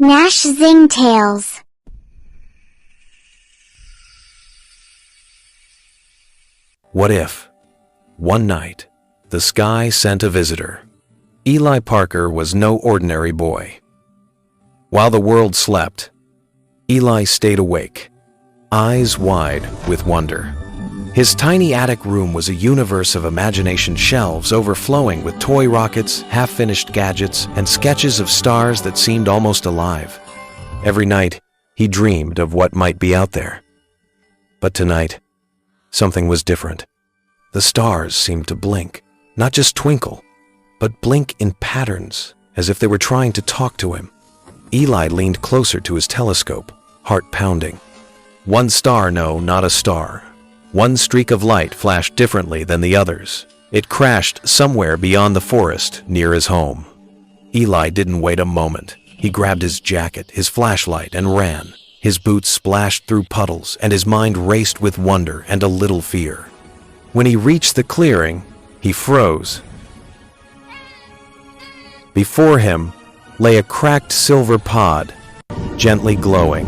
Nashzingtales. What if, one night, the sky sent a visitor? Eli Parker was no ordinary boy. While the world slept, Eli stayed awake, eyes wide with wonder. His tiny attic room was a universe of imagination shelves overflowing with toy rockets, half-finished gadgets, and sketches of stars that seemed almost alive. Every night, he dreamed of what might be out there. But tonight, something was different. The stars seemed to blink, not just twinkle, but blink in patterns, as if they were trying to talk to him. Eli leaned closer to his telescope, heart pounding. One star, no, not a star. One streak of light flashed differently than the others. It crashed somewhere beyond the forest near his home. Eli didn't wait a moment. He grabbed his jacket, his flashlight, and ran. His boots splashed through puddles, and his mind raced with wonder and a little fear. When he reached the clearing, he froze. Before him lay a cracked silver pod, gently glowing.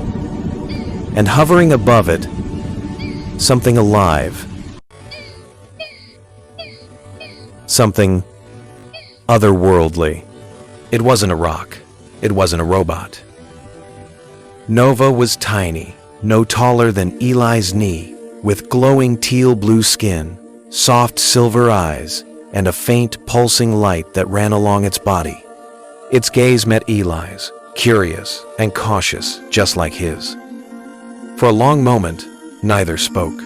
And hovering above it, something alive. Something otherworldly. It wasn't a rock. It wasn't a robot. Nova was tiny, no taller than Eli's knee, with glowing teal blue skin, soft silver eyes, and a faint pulsing light that ran along its body. Its gaze met Eli's, curious and cautious, just like his. For a long moment, neither spoke.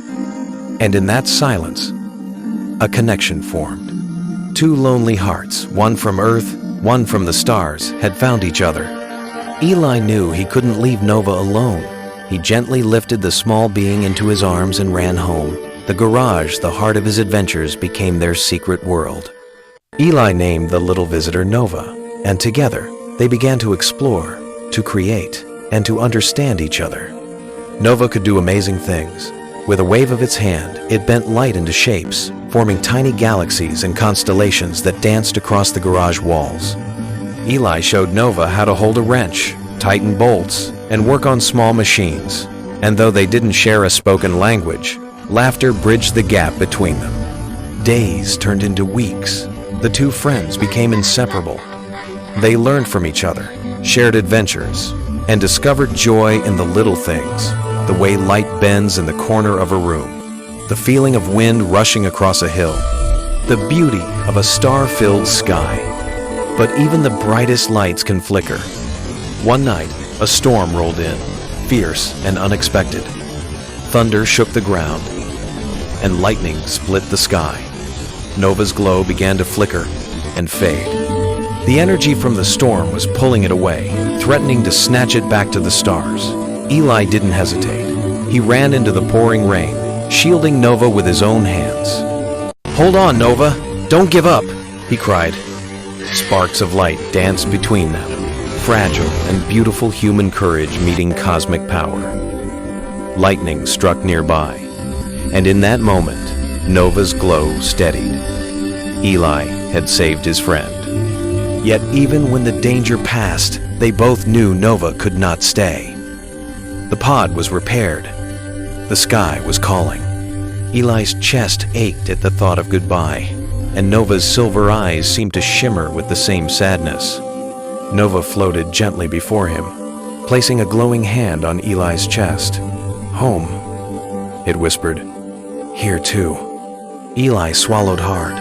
And in that silence, a connection formed. Two lonely hearts, one from Earth, one from the stars, had found each other. Eli knew he couldn't leave Nova alone. He gently lifted the small being into his arms and ran home. The garage, the heart of his adventures, became their secret world. Eli named the little visitor Nova, and together they began to explore, to create, and to understand each other. Nova could do amazing things. With a wave of its hand, it bent light into shapes, forming tiny galaxies and constellations that danced across the garage walls. Eli showed Nova how to hold a wrench, tighten bolts, and work on small machines. And though they didn't share a spoken language, laughter bridged the gap between them. Days turned into weeks. The two friends became inseparable. They learned from each other, shared adventures, and discovered joy in the little things, the way light bends in the corner of a room, the feeling of wind rushing across a hill, the beauty of a star-filled sky. But even the brightest lights can flicker. One night, a storm rolled in, fierce and unexpected. Thunder shook the ground, and lightning split the sky. Nova's glow began to flicker and fade. The energy from the storm was pulling it away, threatening to snatch it back to the stars. Eli didn't hesitate. He ran into the pouring rain, shielding Nova with his own hands. "Hold on, Nova! Don't give up!" he cried. Sparks of light danced between them, fragile and beautiful human courage meeting cosmic power. Lightning struck nearby, and in that moment, Nova's glow steadied. Eli had saved his friend. Yet even when the danger passed, they both knew Nova could not stay. The pod was repaired. The sky was calling. Eli's chest ached at the thought of goodbye, and Nova's silver eyes seemed to shimmer with the same sadness. Nova floated gently before him, placing a glowing hand on Eli's chest. "Home," it whispered. "Here too." Eli swallowed hard.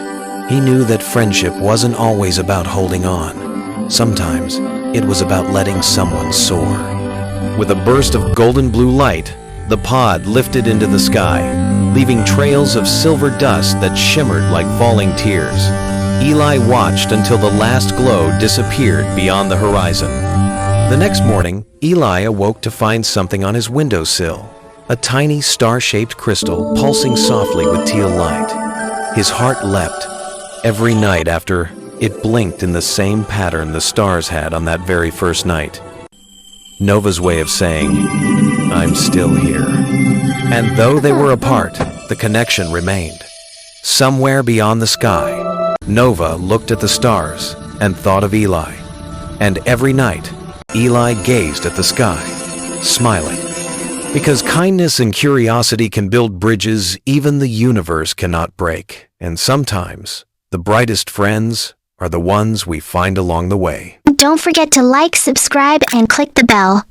He knew that friendship wasn't always about holding on. Sometimes it was about letting someone soar. With a burst of golden blue light, the pod lifted into the sky, leaving trails of silver dust that shimmered like falling tears. Eli watched until the last glow disappeared beyond the horizon. The next morning, Eli awoke to find something on his windowsill, a tiny star-shaped crystal pulsing softly with teal light. His heart leapt. Every night after, it blinked in the same pattern the stars had on that very first night. Nova's way of saying, "I'm still here." And though they were apart, the connection remained. Somewhere beyond the sky, Nova looked at the stars and thought of Eli. And every night, Eli gazed at the sky, smiling. Because kindness and curiosity can build bridges even the universe cannot break. And sometimes, the brightest friends are the ones we find along the way. Don't forget to like, subscribe, and click the bell.